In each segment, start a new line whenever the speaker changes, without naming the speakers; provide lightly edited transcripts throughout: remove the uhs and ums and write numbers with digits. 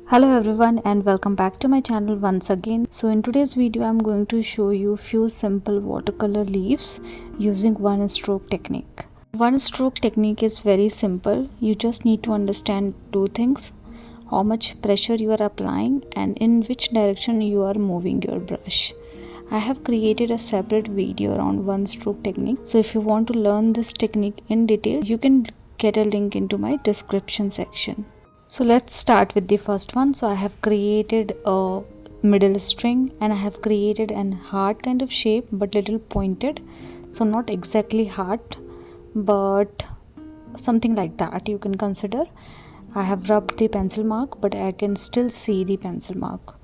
Hello everyone and welcome back to my channel once again. So in today's video I'm going to show you few simple watercolor leaves using one stroke technique. One stroke technique is very simple. You just need to understand two things: how much pressure you are applying and in which direction you are moving your brush. I have created a separate video around one stroke technique. So if you want to learn this technique in detail, you can get a link into my description section. So let's start with the first one. So I have created a middle string and I have created an heart kind of shape but little pointed. So not exactly heart but something like that you can consider. I have rubbed the pencil mark but I can still see the pencil mark.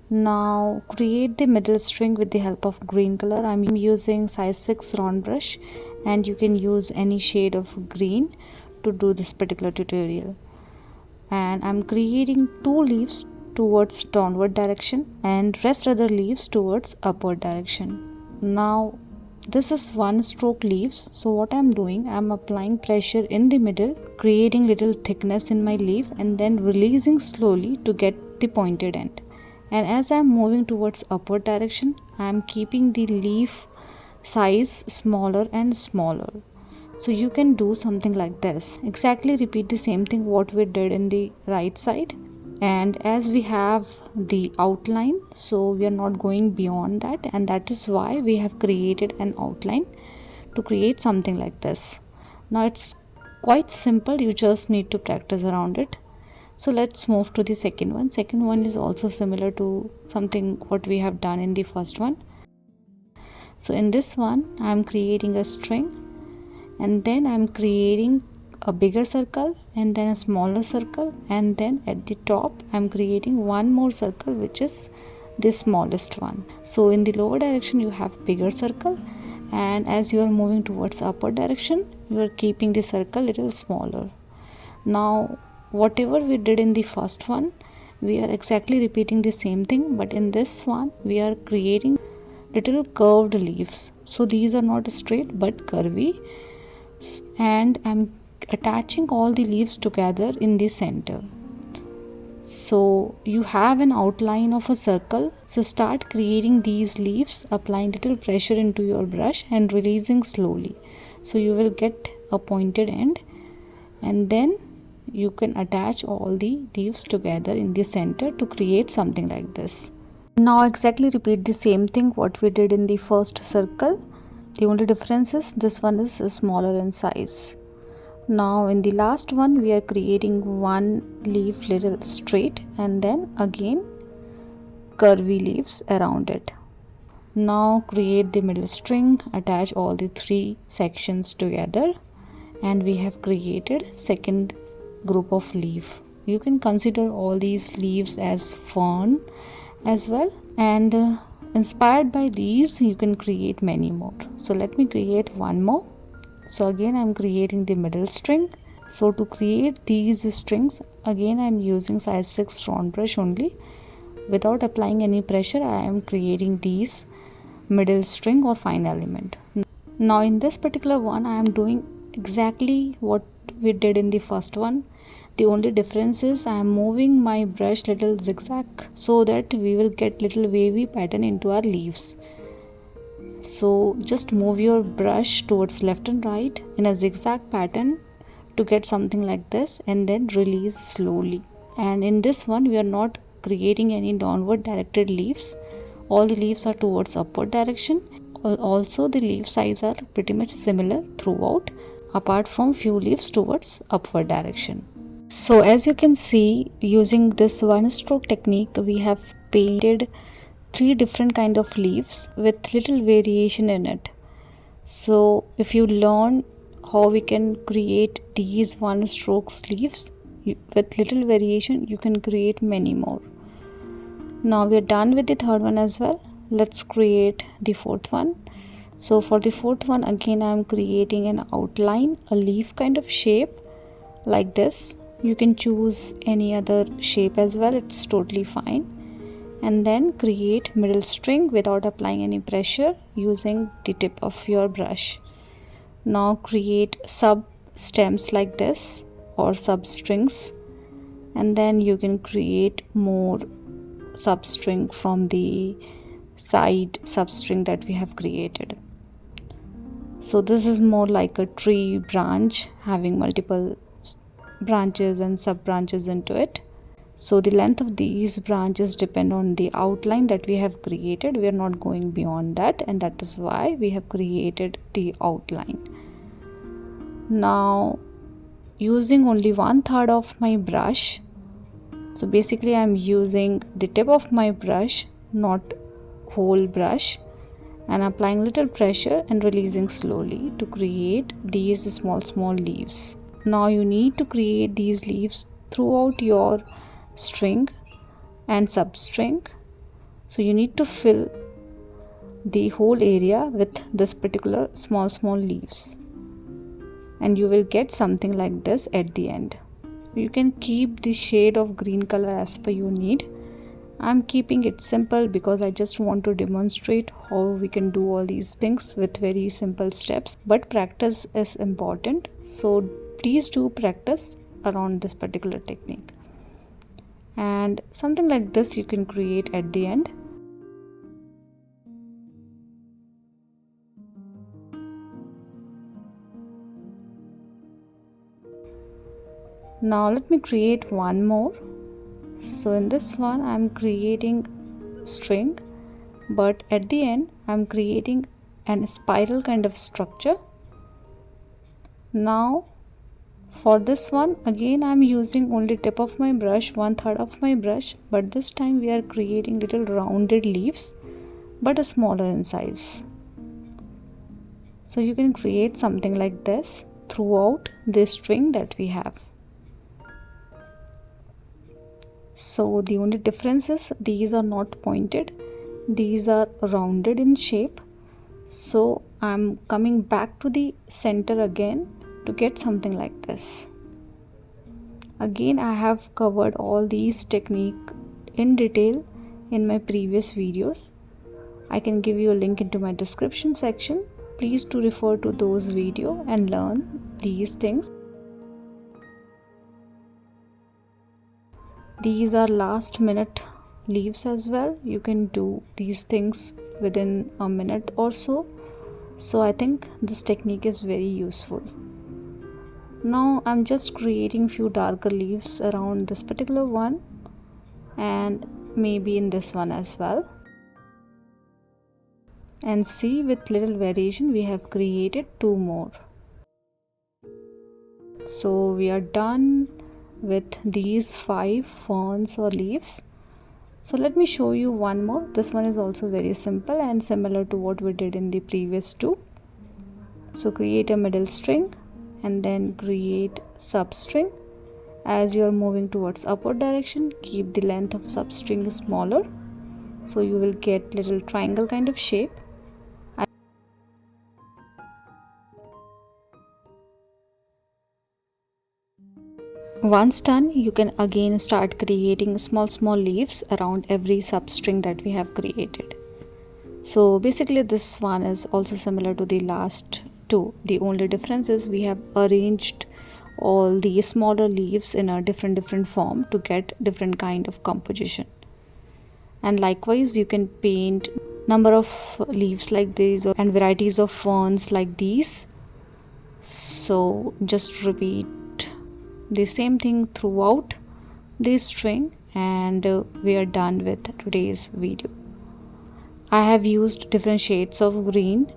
Now create the middle string with the help of green color. I'm using size 6 round brush and you can use any shade of green to do this particular tutorial. And I'm creating two leaves towards downward direction and rest other leaves towards upward direction. Now this is one stroke leaves, so what I'm doing, I'm applying pressure in the middle, creating little thickness in my leaf and then releasing slowly to get the pointed end. And as I'm moving towards upward direction, I'm keeping the leaf size smaller and smaller. So you can do something like this. Exactly repeat the same thing what we did in the right side. And as we have the outline, so we are not going beyond that, and that is why we have created an outline to create something like this. Now it's quite simple, you just need to practice around it. So let's move to the second one. Second one is also similar to something what we have done in the first one. So in this one I am creating a string and then I'm creating a bigger circle and then a smaller circle, and then at the top I'm creating one more circle which is the smallest one. So in the lower direction you have bigger circle, and as you are moving towards upward direction you are keeping the circle little smaller. Now whatever we did in the first one, we are exactly repeating the same thing, but in this one we are creating little curved leaves. So these are not straight but curvy, and I'm attaching all the leaves together in the center. So you have an outline of a circle, so start creating these leaves, applying little pressure into your brush and releasing slowly, so you will get a pointed end, and then you can attach all the leaves together in the center to create something like this. Now exactly repeat the same thing what we did in the first circle. The only difference is this one is smaller in size. Now in the last one we are creating one leaf little straight and then again curvy leaves around it. Now create the middle string, attach all the three sections together, and we have created second group of leaf. You can consider all these leaves as fern as well, and inspired by these you can create many more. So let me create one more. So again I'm creating the middle string. So to create these strings, again I'm using size 6 round brush only. Without applying any pressure I am creating these middle string or fine element. Now in this particular one I am doing exactly what we did in the first one. The only difference is I am moving my brush little zigzag so that we will get little wavy pattern into our leaves. So just move your brush towards left and right in a zigzag pattern to get something like this, and then release slowly. And in this one we are not creating any downward directed leaves. All the leaves are towards upward direction. Also the leaf size are pretty much similar throughout, apart from few leaves towards upward direction. So as you can see, using this one stroke technique we have painted three different kind of leaves with little variation in it. So if you learn how we can create these one stroke leaves with little variation, you can create many more. Now we are done with the third one as well. Let's create the fourth one. So for the fourth one again I am creating an outline, a leaf kind of shape like this. You can choose any other shape as well, it's totally fine. And then create middle string without applying any pressure using the tip of your brush. Now create sub stems like this or sub strings, and then you can create more substring from the side substring that we have created. So this is more like a tree branch having multiple branches and sub branches into it. So the length of these branches depend on the outline that we have created. We are not going beyond that, and that is why we have created the outline. Now using only 1/3 of my brush, so basically I'm using the tip of my brush, not whole brush, and applying little pressure and releasing slowly to create these small leaves. Now you need to create these leaves throughout your string and substring, so you need to fill the whole area with this particular small leaves, and you will get something like this at the end. You can keep the shade of green color as per your need. I'm keeping it simple because I just want to demonstrate how we can do all these things with very simple steps, but practice is important, so please do practice around this particular technique. And something like this you can create at the end. Now let me create one more. So in this one I'm creating string, but at the end I'm creating a spiral kind of structure. Now for this one again I'm using only tip of my brush, 1/3 of my brush, but this time we are creating little rounded leaves but smaller in size. So you can create something like this throughout this string that we have. So the only difference is these are not pointed, these are rounded in shape. So I'm coming back to the center again to get something like this. Again, I have covered all these techniques in detail in my previous videos. I can give you a link into my description section. Please do refer to those videos and learn these things. These are last minute leaves as well. You can do these things within a minute or so. So I think this technique is very useful. Now I'm just creating few darker leaves around this particular one and maybe in this one as well. And see, with little variation we have created 2 more. So we are done with these 5 ferns or leaves. So let me show you one more. This one is also very simple and similar to what we did in the previous 2. So create a middle string and then create substring. As you are moving towards upward direction, keep the length of substring smaller, so you will get little triangle kind of shape. Once done, you can again start creating small leaves around every substring that we have created. So basically this one is also similar to the last 2. The only difference is we have arranged all the smaller leaves in a different form to get different kind of composition. And likewise you can paint number of leaves like these and varieties of ferns like these. So just repeat the same thing throughout this string, and we are done with today's video. I have used different shades of green.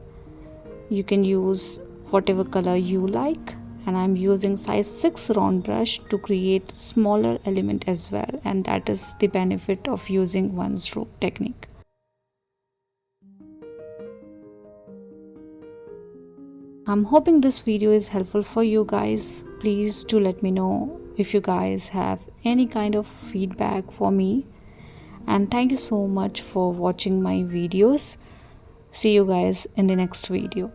You can use whatever color you like, and I'm using size 6 round brush to create smaller element as well, and that is the benefit of using one stroke technique. I'm hoping this video is helpful for you guys. Please do let me know if you guys have any kind of feedback for me, and thank you so much for watching my videos. See you guys in the next video.